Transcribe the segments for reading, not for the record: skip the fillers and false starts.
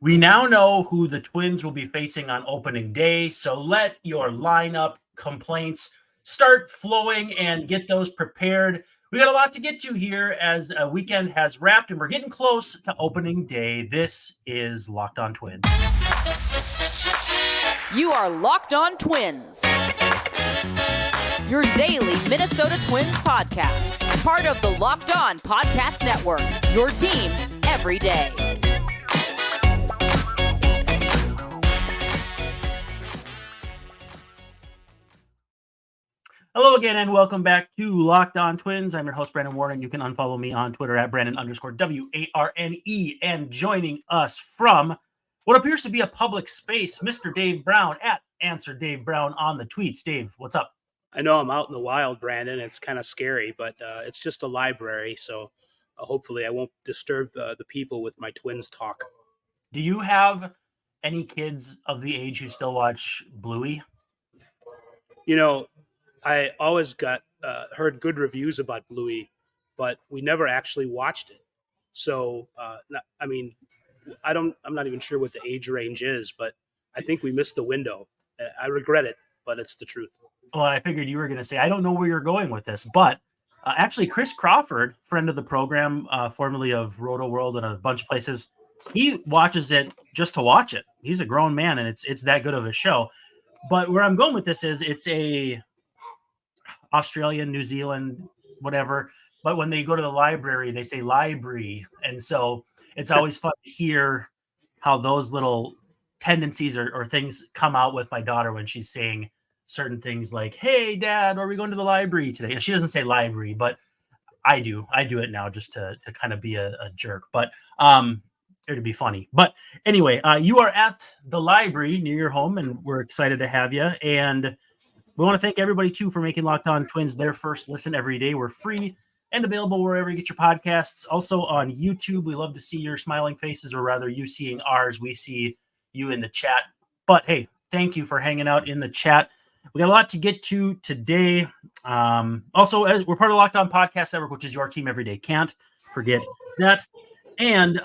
We now know who the Twins will be facing on opening day, so let your lineup complaints start flowing and get those prepared. We got a lot to get to here as a weekend has wrapped and we're getting close to opening day. This is Locked On Twins. You are Locked On Twins, your daily Minnesota Twins podcast, part of the Locked On Podcast Network, your team every day. Hello again, and welcome back to Locked On Twins. I'm your host, Brandon Warren. You can unfollow me on Twitter at Brandon_WARNE. And joining us from what appears to be a public space, Mr. Dave Brown at Answer Dave Brown on the tweets. Dave, what's up? I know I'm out in the wild, Brandon. It's kind of scary, but it's just a library, so hopefully I won't disturb the people with my Twins talk. Do you have any kids of the age who still watch Bluey? You know, I always heard good reviews about Bluey, but we never actually watched it. So, I'm not even sure what the age range is, but I think we missed the window. I regret it, but it's the truth. Well, I figured you were going to say, I don't know where you're going with this, but actually Chris Crawford, friend of the program, formerly of Roto World and a bunch of places, he watches it just to watch it. He's a grown man, and it's that good of a show. But where I'm going with this is it's a Australian, New Zealand, whatever. But when they go to the library, they say library. And so it's always fun to hear how those little tendencies or things come out with my daughter when she's saying certain things like, hey, Dad, are we going to the library today? And she doesn't say library, but I do. I do it now just to kind of be a jerk, but or to be funny. But anyway, you are at the library near your home, and we're excited to have you. And we want to thank everybody, too, for making Locked On Twins their first listen every day. We're free and available wherever you get your podcasts. Also on YouTube, we love to see your smiling faces, or rather you seeing ours. We see you in the chat. But, hey, thank you for hanging out in the chat. We got a lot to get to today. Also, we're part of the Locked On Podcast Network, which is your team every day. Can't forget that. And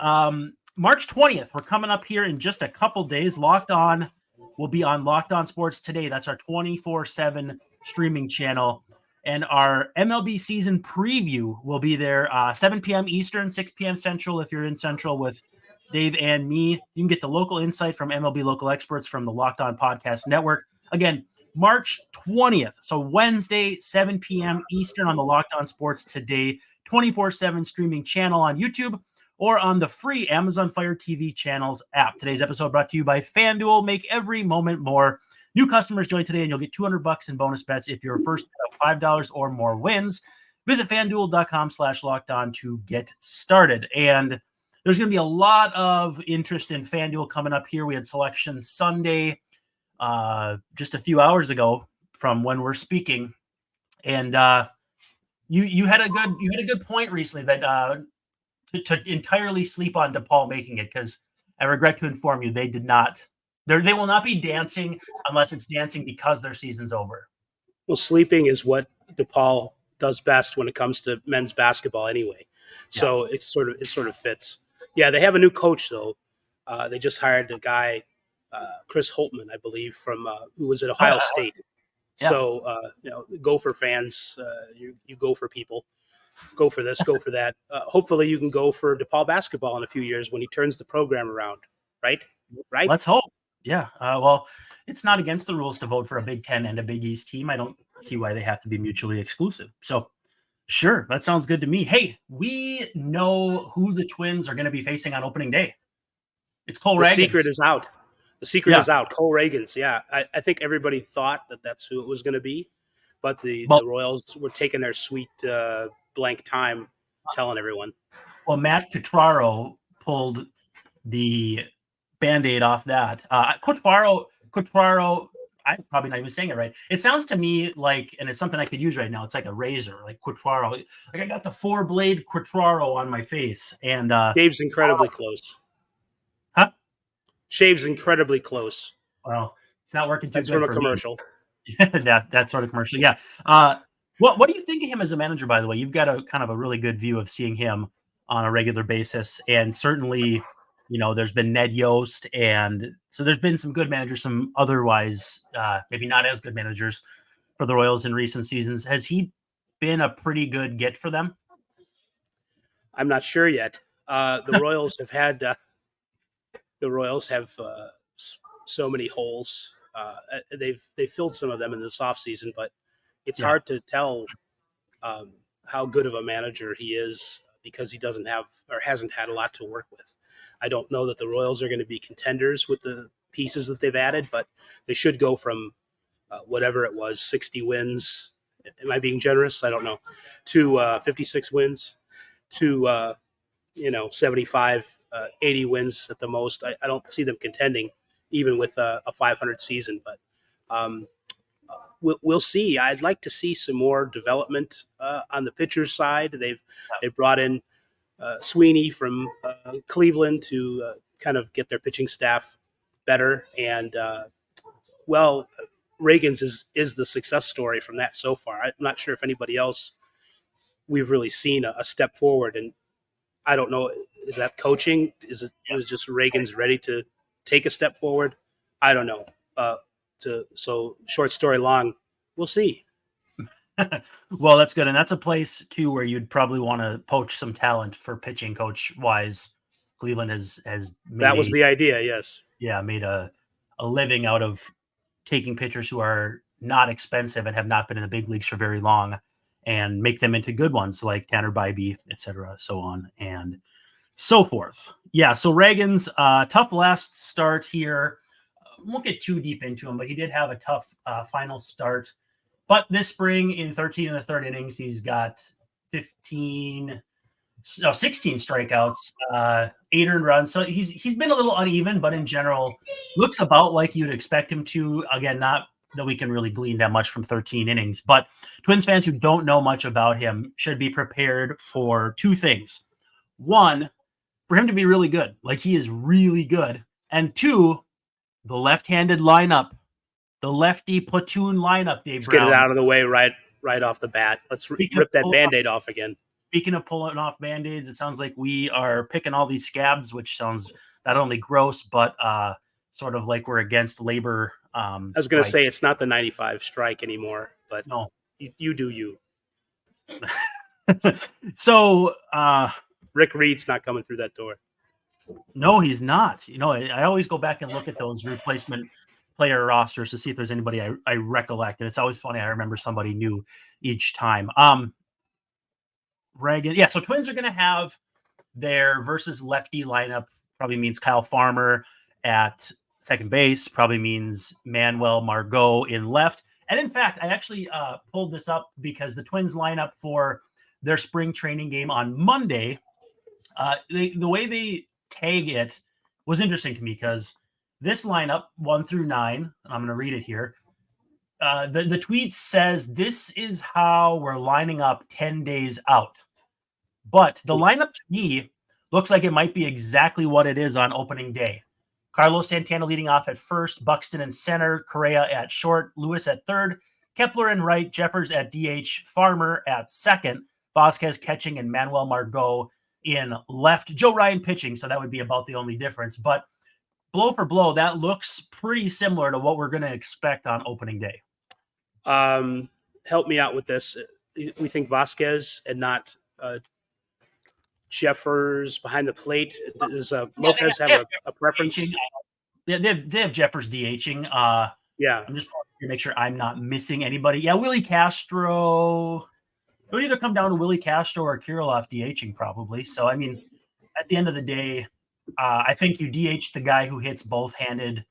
March 20th, we're coming up here in just a couple days. Locked On will be on Locked On Sports Today. That's our 24/7 streaming channel. And our MLB season preview will be there 7 p.m. Eastern, 6 p.m. Central if you're in Central with Dave and me. You can get the local insight from MLB local experts from the Locked On Podcast Network. Again, March 20th. So Wednesday, 7 p.m. Eastern on the Locked On Sports Today 24/7 streaming channel on YouTube, or on the free Amazon Fire TV channels app. Today's episode brought to you by FanDuel. Make every moment more. New customers join today, and you'll get $200 in bonus bets if your first bet of $5 or more wins. Visit FanDuel.com/lockedon to get started. And there's going to be a lot of interest in FanDuel coming up here. We had Selection Sunday just a few hours ago from when we're speaking, and you had a good point recently that to entirely sleep on DePaul making it, because I regret to inform you they did not. They will not be dancing unless it's dancing because their season's over. Well, sleeping is what DePaul does best when it comes to men's basketball anyway. So it sort of fits. Yeah, they have a new coach though. They just hired a guy, Chris Holtman, I believe, from who was at Ohio State. Yeah. So Gopher fans, you go for people. Go for this, go for that. Hopefully you can go for DePaul basketball in a few years when he turns the program around, right? Right? Let's hope. Yeah. Well, it's not against the rules to vote for a Big Ten and a Big East team. I don't see why they have to be mutually exclusive. So, sure, that sounds good to me. Hey, we know who the Twins are going to be facing on opening day. It's Cole Ragans. The secret is out. The secret is out. Cole Ragans, yeah. I think everybody thought that's who it was going to be, but the Royals were taking their sweet blank time telling everyone. Well, Matt Quatraro pulled the Band-Aid off that. Quatraro, I'm probably not even saying it right. It sounds to me like, and it's something I could use right now, it's like a razor, like Quatraro. Like I got the 4-blade Quatraro on my face. And shaves incredibly close. Huh? Shaves incredibly close. Well, it's not working too That's good from a commercial. that sort of commercial, yeah. What do you think of him as a manager, by the way? You've got a kind of a really good view of seeing him on a regular basis, and certainly There's been Ned Yost, and so there's been some good managers, some otherwise maybe not as good managers for the Royals in recent seasons. Has he been a pretty good get for them? I'm not sure yet. The Royals have so many holes. They filled some of them in this offseason, but it's hard to tell how good of a manager he is because he doesn't have or hasn't had a lot to work with. I don't know that the Royals are going to be contenders with the pieces that they've added, but they should go from whatever it was, 60 wins. Am I being generous? I don't know. To 56 wins, to 75, 80 wins at the most. I don't see them contending even with a 500 season, but we'll see. I'd like to see some more development on the pitcher's side. They brought in Sweeney from Cleveland to kind of get their pitching staff better. And, Ragans is the success story from that so far. I'm not sure if anybody else we've really seen a step forward. And I don't know, is that coaching? Is just Ragans ready to take a step forward? I don't know. So short story long, we'll see. Well, that's good. And that's a place too where you'd probably want to poach some talent for pitching coach wise. Cleveland has made that was the idea. Yes. Yeah. Made a living out of taking pitchers who are not expensive and have not been in the big leagues for very long and make them into good ones like Tanner Bybee, et cetera, so on and so forth. Yeah. So Ragans, tough last start here. Won't get too deep into him, but he did have a tough final start. But this spring in 13 1/3 innings, he's got 16 strikeouts, 8 earned runs. So he's been a little uneven, but in general, looks about like you'd expect him to. Again, not that we can really glean that much from 13 innings. But Twins fans who don't know much about him should be prepared for two things. One, for him to be really good. Like, he is really good. And two, the left-handed lineup. The lefty platoon lineup, Dave Brown. Get it out of the way right off the bat. Let's rip that Band-Aid off again. Speaking of pulling off Band-Aids, it sounds like we are picking all these scabs, which sounds not only gross, but sort of like we're against labor. I was going to say it's not the 95 strike anymore, but no, you do you. So Rick Reed's not coming through that door. No, he's not. I always go back and look at those replacement player rosters to see if there's anybody I recollect. And it's always funny. I remember somebody new each time. Reagan. Yeah. So Twins are going to have their versus lefty lineup. Probably means Kyle Farmer at second base, probably means Manuel Margot in left. And in fact, I actually pulled this up because the Twins lineup for their spring training game on Monday, the way they tag it was interesting to me because this lineup 1 through 9, I'm going to read it here. The tweet says this is how we're lining up 10 days out. But the lineup to me looks like it might be exactly what it is on opening day. Carlos Santana leading off at first, Buxton in center, Correa at short, Lewis at third, Kepler in right, Jeffers at DH, Farmer at second, Vasquez catching, and Manuel Margot in left. Joe Ryan pitching, so that would be about the only difference. But blow for blow, that looks pretty similar to what we're going to expect on opening day. Help me out with this. We think Vasquez and not Jeffers behind the plate. Does Lopez have a preference? They have Jeffers DHing. Yeah. I'm just to make sure I'm not missing anybody. Yeah, Willie Castro. It would either come down to Willie Castro or Kirilloff DHing probably. So, I mean, at the end of the day, I think you DH the guy who hits both-handed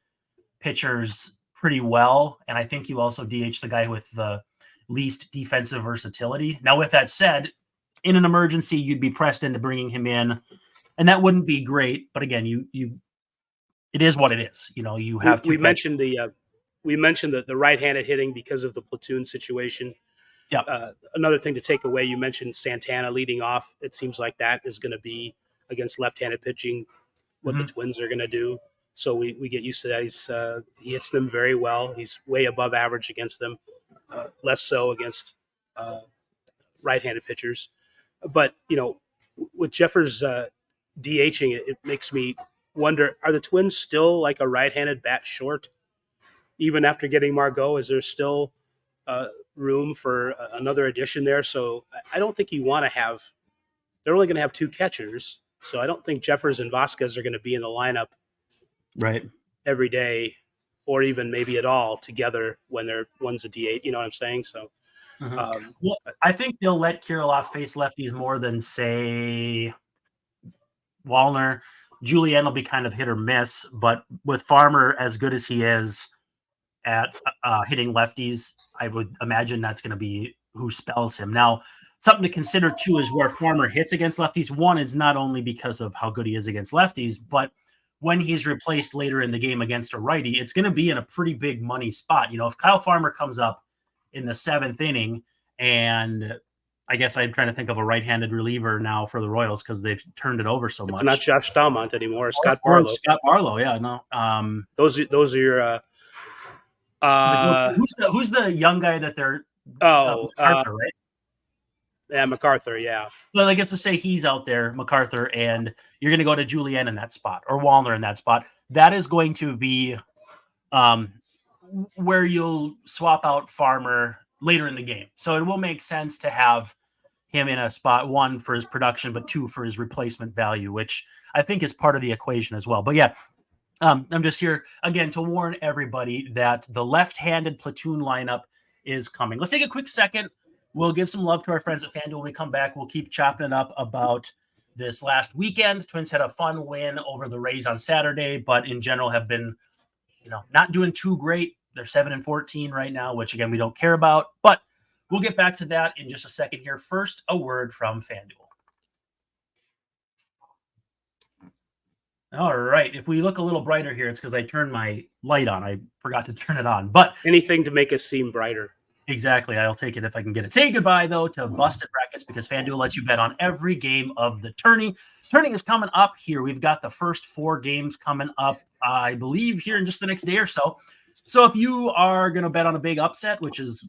pitchers pretty well, and I think you also DH the guy with the least defensive versatility. Now, with that said, in an emergency, you'd be pressed into bringing him in, and that wouldn't be great. But again, it is what it is. You have to. We mentioned the right-handed hitting because of the platoon situation. Yeah. Another thing to take away, you mentioned Santana leading off. It seems like that is going to be against left-handed pitching what the Twins are going to do. So we get used to that. He hits them very well. He's way above average against them, less so against right-handed pitchers. But, with Jeffers DHing, it makes me wonder, are the Twins still like a right-handed bat short? Even after getting Margot, is there still room for another addition there? So I don't think you want to have – they're only going to have 2 catchers. So I don't think Jeffers and Vasquez are going to be in the lineup Right. every day or even maybe at all together when one's a DH. You know what I'm saying? So well, I think they'll let Kirilloff face lefties more than, say, Wallner. Julian will be kind of hit or miss, but with Farmer as good as he is at hitting lefties, I would imagine that's going to be who spells him. Now, something to consider too is where Farmer hits against lefties. One is not only because of how good he is against lefties, but when he's replaced later in the game against a righty, it's going to be in a pretty big money spot. You know, if Kyle Farmer comes up in the 7th inning, and I guess I'm trying to think of a right-handed reliever now for the Royals because they've turned it over so much. It's not Josh Staumont anymore. Scott Or Barlow. Scott Barlow, yeah, no. Those are your who's the young guy that they're MacArthur, right? Yeah, MacArthur, yeah. Well, I guess to say he's out there, MacArthur, and you're going to go to Julian in that spot or Wallner in that spot. That is going to be where you'll swap out Farmer later in the game. So it will make sense to have him in a spot, 1 for his production, but 2 for his replacement value, which I think is part of the equation as well. But yeah, I'm just here again to warn everybody that the left-handed platoon lineup is coming. Let's take a quick second. We'll give some love to our friends at FanDuel. When we come back, we'll keep chopping it up about this last weekend. Twins had a fun win over the Rays on Saturday, but in general have been, not doing too great. They're 7-14 right now, which again, we don't care about, but we'll get back to that in just a second here. First, a word from FanDuel. All right. If we look a little brighter here, it's because I turned my light on. I forgot to turn it on, but anything to make us seem brighter. Exactly. I'll take it if I can get it. Say goodbye, though, to Busted Brackets because FanDuel lets you bet on every game of the tourney. Tourney is coming up here. We've got the first 4 games coming up, I believe, here in just the next day or so. So if you are going to bet on a big upset, which is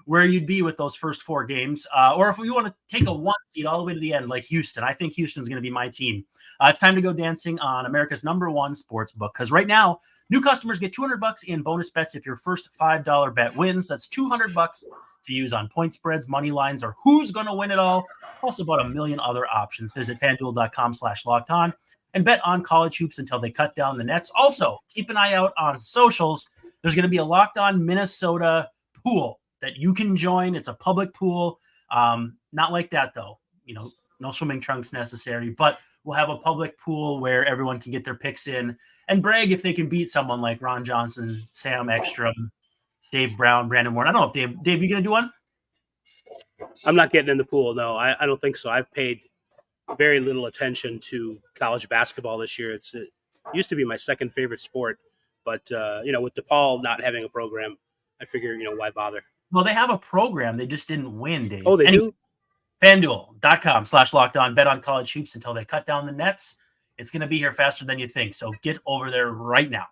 where you'd be with those first 4 games, or if you want to take a 1 seed all the way to the end, like Houston, I think Houston's going to be my team. It's time to go dancing on America's #1 sports book because right now, new customers get $200 in bonus bets if your first $5 bet wins. That's $200 to use on point spreads, money lines, or who's going to win it all, plus about a million other options. Visit FanDuel.com/lockedon and bet on college hoops until they cut down the nets. Also, keep an eye out on socials. There's going to be a Locked On Minnesota pool that you can join. It's a public pool. Not like that, though. No swimming trunks necessary, but we'll have a public pool where everyone can get their picks in and brag if they can beat someone like Ron Johnson, Sam Ekstrom, Dave Brown, Brandon Warren. I don't know if Dave, you going to do one? I'm not getting in the pool. No, I don't think so. I've paid very little attention to college basketball this year. It used to be my second favorite sport, but with DePaul not having a program, I figure, why bother? Well, they have a program. They just didn't win, Dave. Oh, they do? FanDuel.com/lockedon. Bet on college hoops until they cut down the nets. It's going to be here faster than you think. So get over there right now.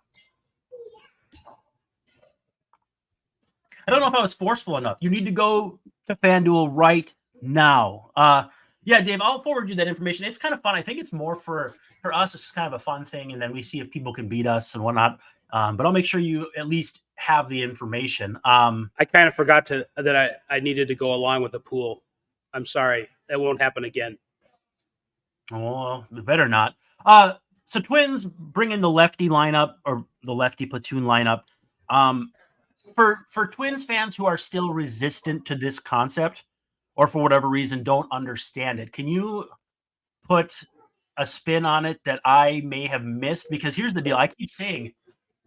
I don't know if I was forceful enough. You need to go to FanDuel right now. Yeah, Dave, I'll forward you that information. It's kind of fun. I think it's more for us. It's just kind of a fun thing. And then we see if people can beat us and whatnot. But I'll make sure you at least have the information. I kind of forgot that I needed to go along with the pool. I'm sorry. That won't happen again. Oh, it better not. So Twins bring in the lefty lineup or the lefty platoon lineup. For Twins fans who are still resistant to this concept or for whatever reason don't understand it, can you put a spin on it that I may have missed? Because here's the deal. I keep saying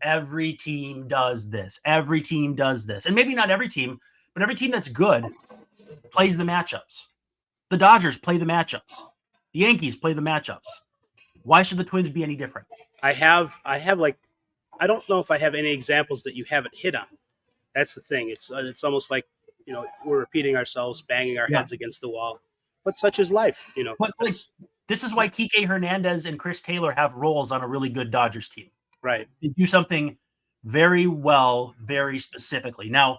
every team does this. Every team does this. And maybe not every team, but every team that's good plays the matchups. The Dodgers play the matchups. The Yankees play the matchups. Why should the Twins be any different? I don't know if I have any examples that you haven't hit on. That's the thing. It's almost like, we're repeating ourselves, banging our heads against the wall. But such is life, But this is why Kike Hernandez and Chris Taylor have roles on a really good Dodgers team. Right. They do something very well, very specifically. Now,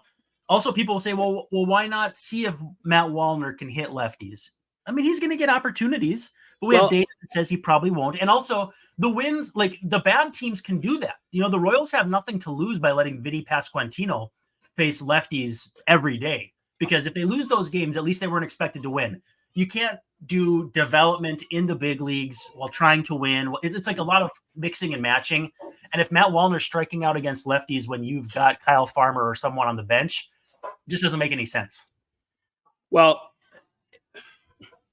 also people will say, well, why not see if Matt Wallner can hit lefties? I mean, he's going to get opportunities. But we have data that says he probably won't. And also the wins, like the bad teams can do that. You know, the Royals have nothing to lose by letting Vinny Pasquantino face lefties every day. Because if they lose those games, at least they weren't expected to win. You can't do development in the big leagues while trying to win. It's like a lot of mixing and matching. And if Matt Wallner's striking out against lefties when you've got Kyle Farmer or someone on the bench, it just doesn't make any sense. Well,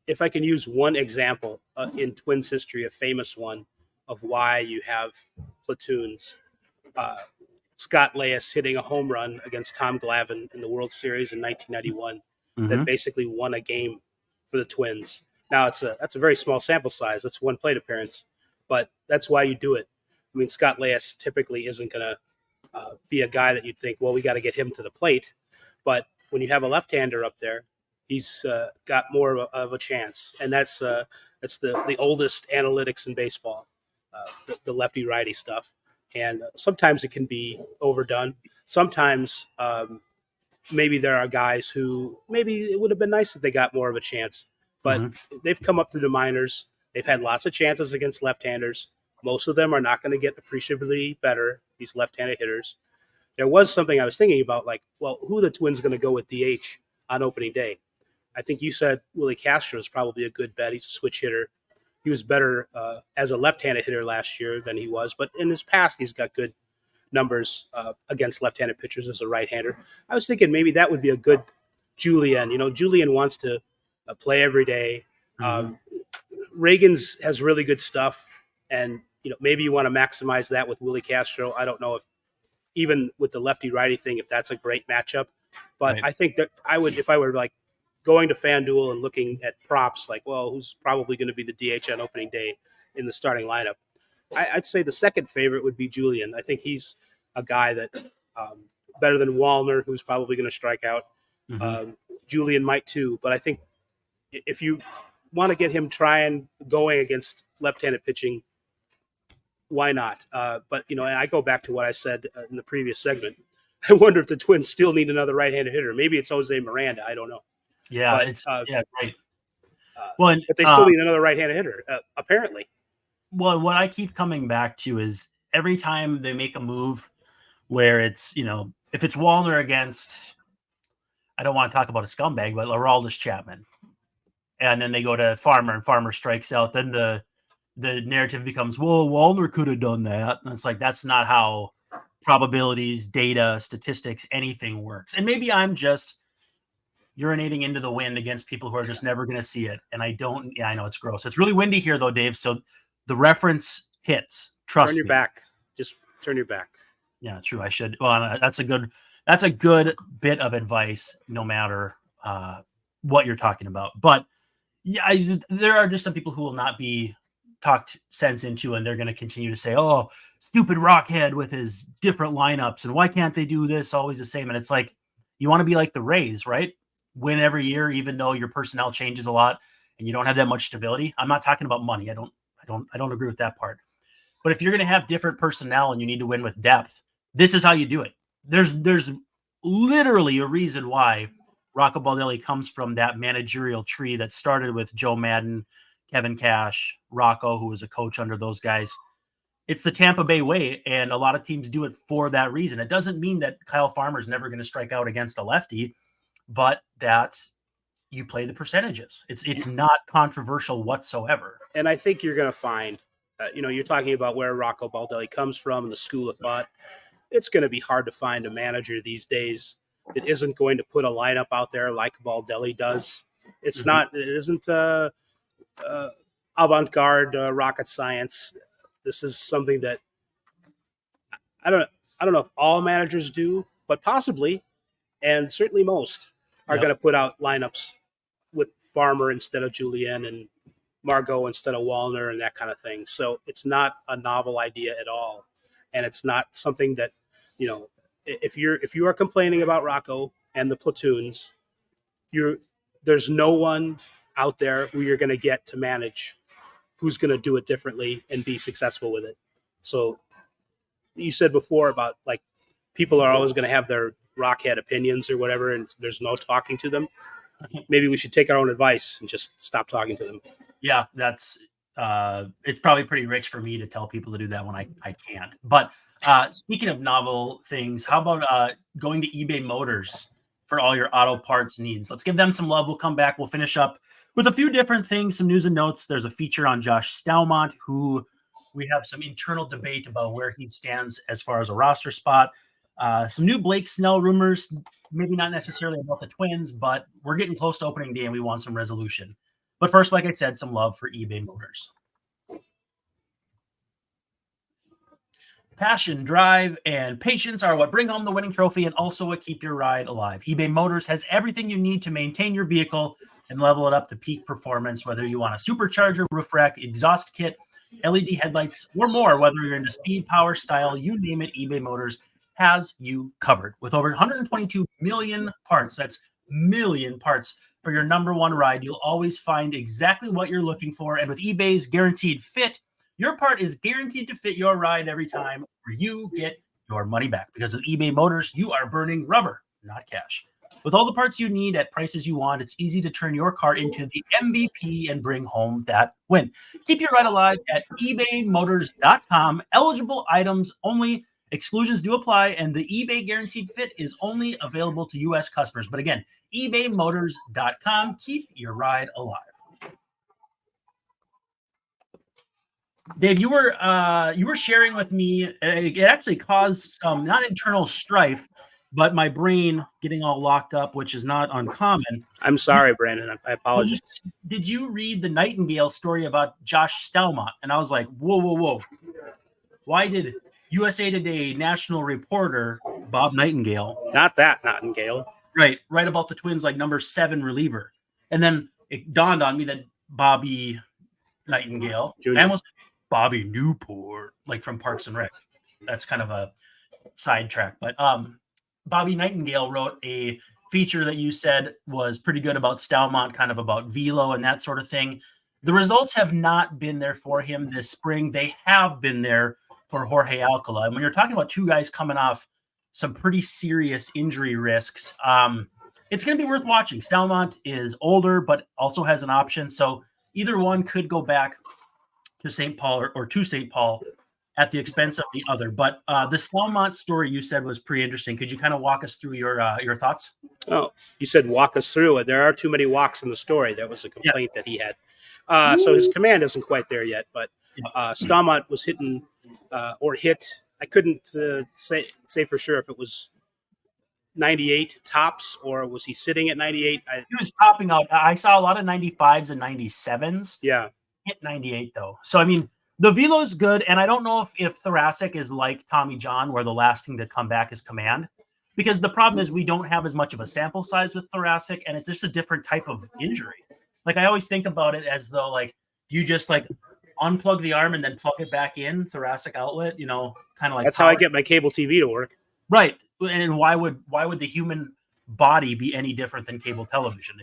if I can use one example in Twins history, a famous one of why you have platoons, Scott Leyes hitting a home run against Tom Glavine in the World Series in 1991 that basically won a game for the Twins. Now, that's a very small sample size. That's one plate appearance, but that's why you do it. I mean, Scott Leyes typically isn't going to be a guy that you'd think, well, we got to get him to the plate. But when you have a left-hander up there, he's got more of a chance. And that's the oldest analytics in baseball, the lefty-righty stuff. And sometimes it can be overdone. Sometimes maybe there are guys who maybe it would have been nice if they got more of a chance. But they've come up through the minors. They've had lots of chances against left-handers. Most of them are not going to get appreciably better, these left-handed hitters. There was something I was thinking about, like, well, who are the Twins going to go with DH on opening day? I think you said Willie Castro is probably a good bet. He's a switch hitter. He was better as a left-handed hitter last year than he was, but in his past, he's got good numbers against left-handed pitchers as a right-hander. I was thinking maybe that would be a good Julian. You know, Julian wants to play every day. Ragans has really good stuff, and you know maybe you want to maximize that with Willie Castro. I don't know if even with the lefty-righty thing, if that's a great matchup, but I think that I would, if I were like going to FanDuel and looking at props, like, well, who's probably going to be the DH on opening day in the starting lineup? I'd say the second favorite would be Julian. I think he's a guy that better than Wallner, who's probably going to strike out. Julian might too, but I think if you want to get him going against left-handed pitching, why not? But, you know, and I go back to what I said in the previous segment. I wonder if the Twins still need another right-handed hitter. Maybe it's Jose Miranda. I don't know. Yeah, but, right. Well, but they still need another right-handed hitter, apparently. Well, what I keep coming back to is every time they make a move where it's, you know, if it's Wallner against, I don't want to talk about a scumbag, but Aroldis Chapman, and then they go to Farmer and Farmer strikes out, then the narrative becomes, well, Wallner could have done that. And it's like, that's not how probabilities, data, statistics, anything works. And maybe I'm just urinating into the wind against people who are just never going to see it. And I know it's gross. It's really windy here though, Dave. So the reference hits. Trust me. Turn your back. Just turn your back. Yeah, true. I should. Well, that's a good bit of advice, no matter what you're talking about. But yeah, there are just some people who will not be talked sense into, and they're going to continue to say, "Oh, stupid Rockhead with his different lineups, and why can't they do this always the same?" And it's like, you want to be like the Rays, right? Win every year, even though your personnel changes a lot and you don't have that much stability. I'm not talking about money. I don't agree with that part. But if you're going to have different personnel and you need to win with depth, this is how you do it. There's literally a reason why Rocco Baldelli comes from that managerial tree that started with Joe Madden, Kevin Cash, Rocco, who was a coach under those guys. It's the Tampa Bay way, and a lot of teams do it for that reason. It doesn't mean that Kyle Farmer is never going to strike out against a lefty, but that you play the percentages. It's not controversial whatsoever. And I think you're going to find, you're talking about where Rocco Baldelli comes from and the school of thought. It's going to be hard to find a manager these days that isn't going to put a lineup out there like Baldelli does. It isn't avant-garde rocket science. This is something that I don't know if all managers do, but possibly, and certainly most are going to put out lineups with Farmer instead of Julian and Margot instead of Wallner and that kind of thing. So it's not a novel idea at all, and it's not something that, you know, if you are complaining about Rocco and the platoons, there's no one out there who you're going to get to manage who's going to do it differently and be successful with it. So you said before about like people are always going to have their rockhead opinions or whatever, and there's no talking to them. Maybe we should take our own advice and just stop talking to them. Yeah, that's it's probably pretty rich for me to tell people to do that when I can't. But speaking of novel things, how about going to eBay Motors for all your auto parts needs? Let's give them some love. We'll come back. We'll finish up with a few different things, some news and notes. There's a feature on Josh Staumont, who we have some internal debate about where he stands as far as a roster spot. Some new Blake Snell rumors, maybe not necessarily about the Twins, but we're getting close to opening day and we want some resolution. But first, like I said, some love for eBay Motors. Passion, drive, and patience are what bring home the winning trophy and also what keep your ride alive. eBay Motors has everything you need to maintain your vehicle and level it up to peak performance, whether you want a supercharger, roof rack, exhaust kit, LED headlights, or more. Whether you're into speed, power, style, you name it, eBay Motors has you covered. With over 122 million parts, that's million parts for your number one ride, you'll always find exactly what you're looking for. And with eBay's guaranteed fit, your part is guaranteed to fit your ride every time, or you get your money back. Because with eBay Motors, you are burning rubber, not cash. With all the parts you need at prices you want, it's easy to turn your car into the MVP and bring home that win. Keep your ride alive at ebaymotors.com. Eligible items only. Exclusions do apply, and the eBay Guaranteed Fit is only available to U.S. customers. But again, ebaymotors.com. Keep your ride alive. Dave, you were sharing with me. It actually caused some not internal strife, but my brain getting all locked up, which is not uncommon. I'm sorry, Brandon. I apologize. Did you read the Nightingale story about Josh Staumont? And I was like, whoa. Why did USA Today national reporter Bob Nightingale, Not that Nightingale, write about the Twins like number 7 reliever? And then it dawned on me that Bobby Nightingale, Junior. I almost Bobby Newport, like from Parks and Rec. That's kind of a sidetrack. But Bobby Nightingale wrote a feature that you said was pretty good about Staumont, kind of about velo and that sort of thing. The results have not been there for him this spring. They have been there for Jorge Alcala. And when you're talking about two guys coming off some pretty serious injury risks, it's going to be worth watching. Staumont is older, but also has an option. So either one could go back to St. Paul or to St. Paul at the expense of the other. But the Staumont story you said was pretty interesting. Could you kind of walk us through your thoughts? Oh, you said walk us through it. There are too many walks in the story. That was a complaint that he had. So his command isn't quite there yet. But Staumont was hitting or hit. I couldn't say for sure if it was 98 tops or was he sitting at 98. He was topping out. I saw a lot of 95s and 97s. Yeah. Hit 98 though. So I mean, the velo is good, and I don't know if thoracic is like Tommy John, where the last thing to come back is command, because the problem is we don't have as much of a sample size with thoracic, and it's just a different type of injury. Like I always think about it as though like you just like unplug the arm and then plug it back in, thoracic outlet, kind of like that's how I get my cable TV to work. Right. And why would the human body be any different than cable television?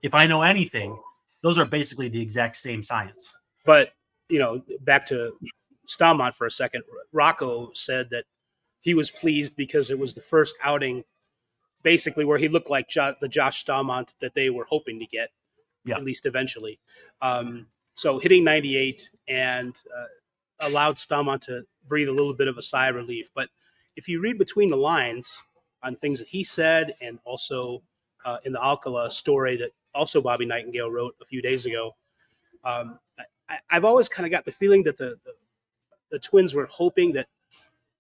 If I know anything, those are basically the exact same science. But, back to Staumont for a second, Rocco said that he was pleased because it was the first outing basically where he looked like the Josh Staumont that they were hoping to get, at least eventually. So hitting 98 and allowed Staumont to breathe a little bit of a sigh of relief. But if you read between the lines on things that he said and also in the Alcala story that also Bobby Nightingale wrote a few days ago, I've always kind of got the feeling that the Twins were hoping that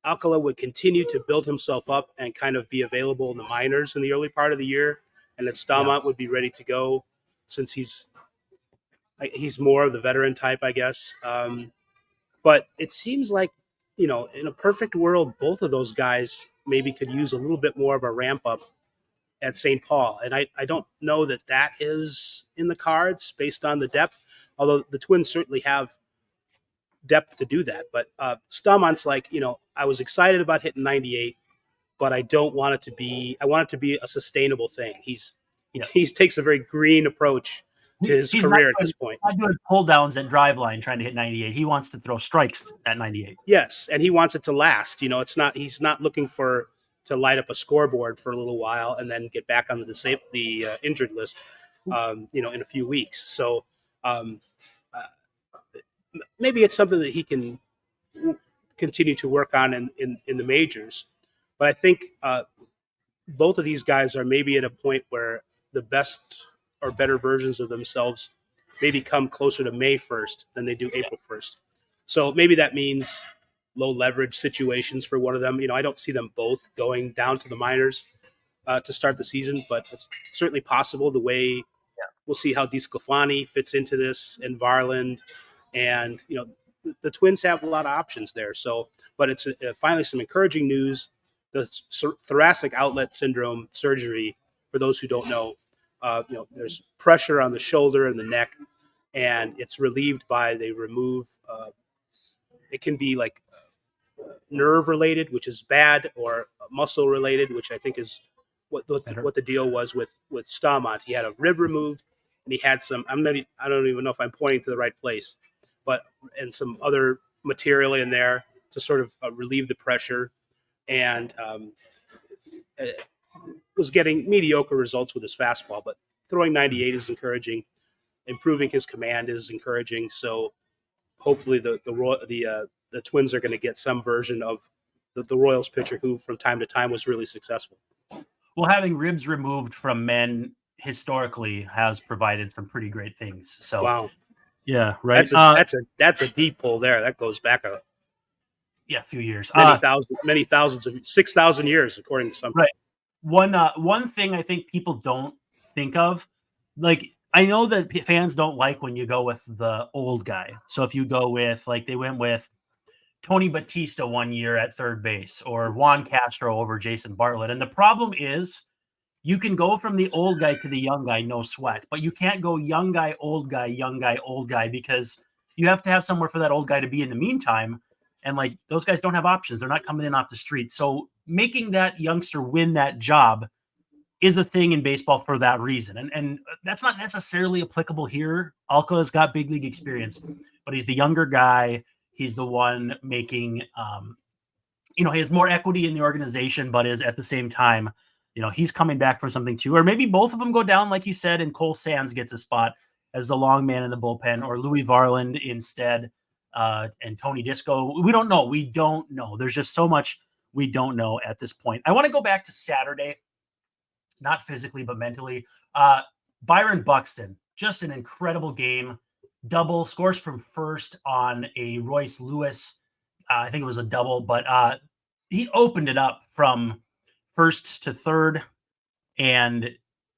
Alcala would continue to build himself up and kind of be available in the minors in the early part of the year, and that Staumont would be ready to go since he's more of the veteran type, I guess. But it seems like, in a perfect world, both of those guys maybe could use a little bit more of a ramp up at St. Paul. And I don't know that is in the cards based on the depth, although the Twins certainly have depth to do that. But Staumont's like, I was excited about hitting 98, but I want it to be a sustainable thing. He takes a very green approach to his career at this point. He's not doing pull downs at drive line trying to hit 98. He wants to throw strikes at 98. Yes, and he wants it to last. He's not looking to light up a scoreboard for a little while and then get back on the injured list, in a few weeks. So Um, uh, Maybe it's something that he can continue to work on in the majors. But I think both of these guys are maybe at a point where the best or better versions of themselves maybe come closer to May 1st than they do April 1st. So maybe that means low leverage situations for one of them. I don't see them both going down to the minors to start the season, but it's certainly possible. The way we'll see how DeSclafani fits into this, and Varland, and the Twins have a lot of options there. So, but it's finally some encouraging news. The thoracic outlet syndrome surgery, for those who don't know, there's pressure on the shoulder and the neck, and it's relieved by they remove. It can be like nerve related, which is bad, or muscle related, which I think is what the deal was with Staumont. He had a rib removed, and he had some. I don't even know if I'm pointing to the right place, and some other material in there to sort of relieve the pressure, and was getting mediocre results with his fastball. But throwing 98 is encouraging. Improving his command is encouraging. So hopefully the Twins are going to get some version of the Royals pitcher who from time to time was really successful. Well, having ribs removed from men historically has provided some pretty great things. So, wow, yeah, right. That's a deep pull there. That goes back a few years, many thousands of 6,000 years, according to some. Right. One thing I think people don't think of, like, I know that fans don't like when you go with the old guy. So if you go with, like, they went with Tony Batista one year at third base, or Juan Castro over Jason Bartlett. And the problem is you can go from the old guy to the young guy, no sweat, but you can't go young guy, old guy, because you have to have somewhere for that old guy to be in the meantime. And like, those guys don't have options. They're not coming in off the street. So making that youngster win that job is a thing in baseball for that reason. And that's not necessarily applicable here. Alcala's got big league experience, but he's the younger guy. He's the one making, he has more equity in the organization, but is at the same time, he's coming back from something too. Or maybe both of them go down, like you said, and Cole Sands gets a spot as the long man in the bullpen, or Louis Varland instead, and Tony Disco. We don't know. We don't know. There's just so much we don't know at this point. I want to go back to Saturday, not physically, but mentally. Byron Buxton, just an incredible game. Double, scores from first on a Royce Lewis. I think it was a double, but he opened it up from first to third. And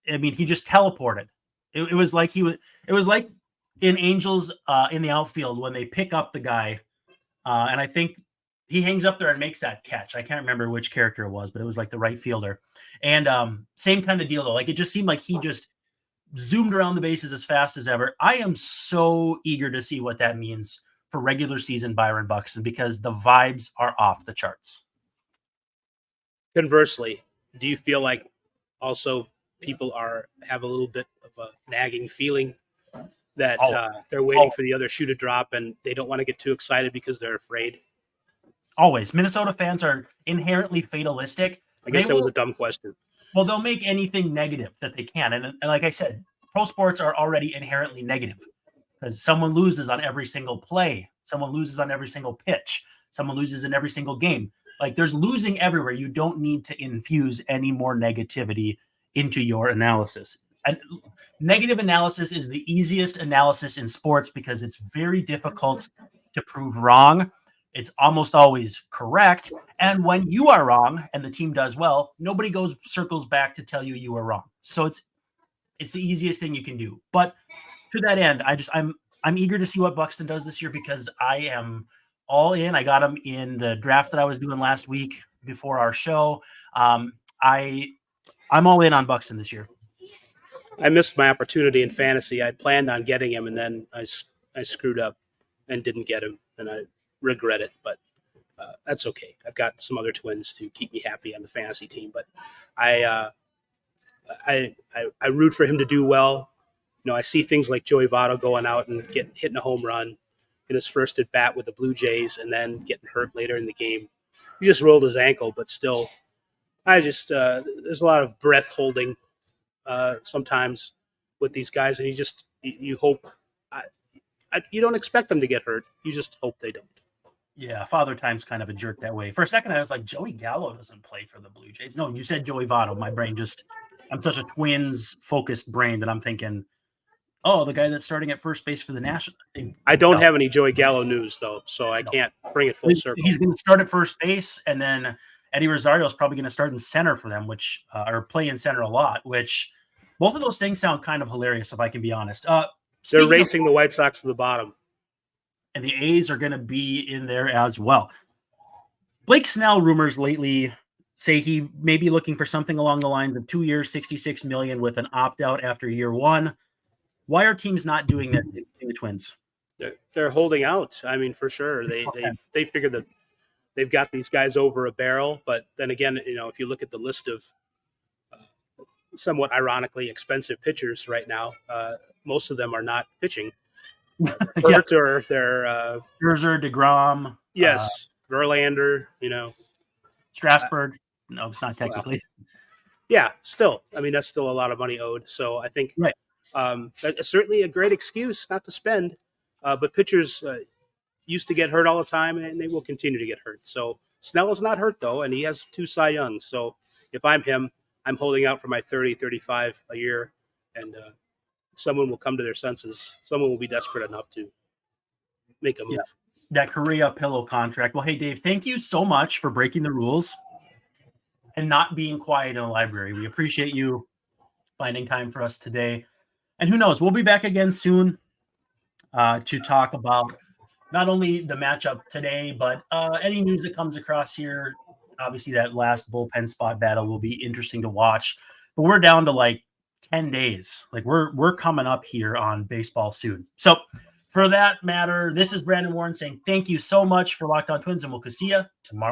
I mean, he just teleported. It was like it was like in Angels in the outfield when they pick up the guy. And I think he hangs up there and makes that catch. I can't remember which character it was, but it was like the right fielder. And same kind of deal though. Like, it just seemed like he just zoomed around the bases as fast as ever. I am so eager to see what that means for regular season Byron Buxton, because the vibes are off the charts. Conversely, do you feel like also people have a little bit of a nagging feeling that they're waiting for the other shoe to drop and they don't want to get too excited because they're afraid? Always. Minnesota fans are inherently fatalistic. I guess that was a dumb question. Well, they'll make anything negative that they can. And like I said, pro sports are already inherently negative, because someone loses on every single play. Someone loses on every single pitch. Someone loses in every single game. Like, there's losing everywhere. You don't need to infuse any more negativity into your analysis. And negative analysis is the easiest analysis in sports because it's very difficult to prove wrong. It's almost always correct. And when you are wrong and the team does well, nobody circles back to tell you you were wrong. So it's the easiest thing you can do. But to that end, I'm eager to see what Buxton does this year, because I am all in. I got him in the draft that I was doing last week before our show. I'm all in on Buxton this year. I missed my opportunity in fantasy. I planned on getting him, and then I screwed up and didn't get him, and I regret it, but that's okay. I've got some other Twins to keep me happy on the fantasy team, but I root for him to do well. I see things like Joey Votto going out and hitting a home run in his first at bat with the Blue Jays, and then getting hurt later in the game. He just rolled his ankle, but still, there's a lot of breath holding sometimes with these guys, and you hope. you don't expect them to get hurt. You just hope they don't. Yeah, Father Time's kind of a jerk that way. For a second, I was like, Joey Gallo doesn't play for the Blue Jays. No, you said Joey Votto. My brain I'm such a Twins-focused brain that I'm thinking, oh, the guy that's starting at first base for the National. I don't have any Joey Gallo news, though, so I can't bring it full circle. He's going to start at first base, and then Eddie Rosario is probably going to start in center for them, or play in center a lot, which both of those things sound kind of hilarious, if I can be honest. They're racing the White Sox to the bottom. And the A's are going to be in there as well. Blake Snell rumors lately say he may be looking for something along the lines of 2 years, $66 million with an opt-out after year one. Why are teams not doing that in the Twins? They're holding out. I mean, for sure. They figure that they've got these guys over a barrel. But then again, if you look at the list of somewhat ironically expensive pitchers right now, most of them are not pitching. Hurt or they're Scherzer, DeGrom. Yes, Verlander, Strasburg. No, it's not technically. Yeah, still. I mean, that's still a lot of money owed. So I think that's certainly a great excuse not to spend. But pitchers used to get hurt all the time, and they will continue to get hurt. So Snell is not hurt, though, and he has 2 Cy Youngs. So if I'm him, I'm holding out for my 30, 35 a year, and someone will come to their senses. Someone will be desperate enough to make a move. Yeah. That Correa pillow contract. Well, hey, Dave, thank you so much for breaking the rules and not being quiet in a library. We appreciate you finding time for us today. And who knows, we'll be back again soon to talk about not only the matchup today, but any news that comes across here. Obviously, that last bullpen spot battle will be interesting to watch. But we're down to like 10 days. Like we're coming up here on baseball soon. So for that matter, this is Brandon Warren saying thank you so much for Locked On Twins, and we'll see you tomorrow.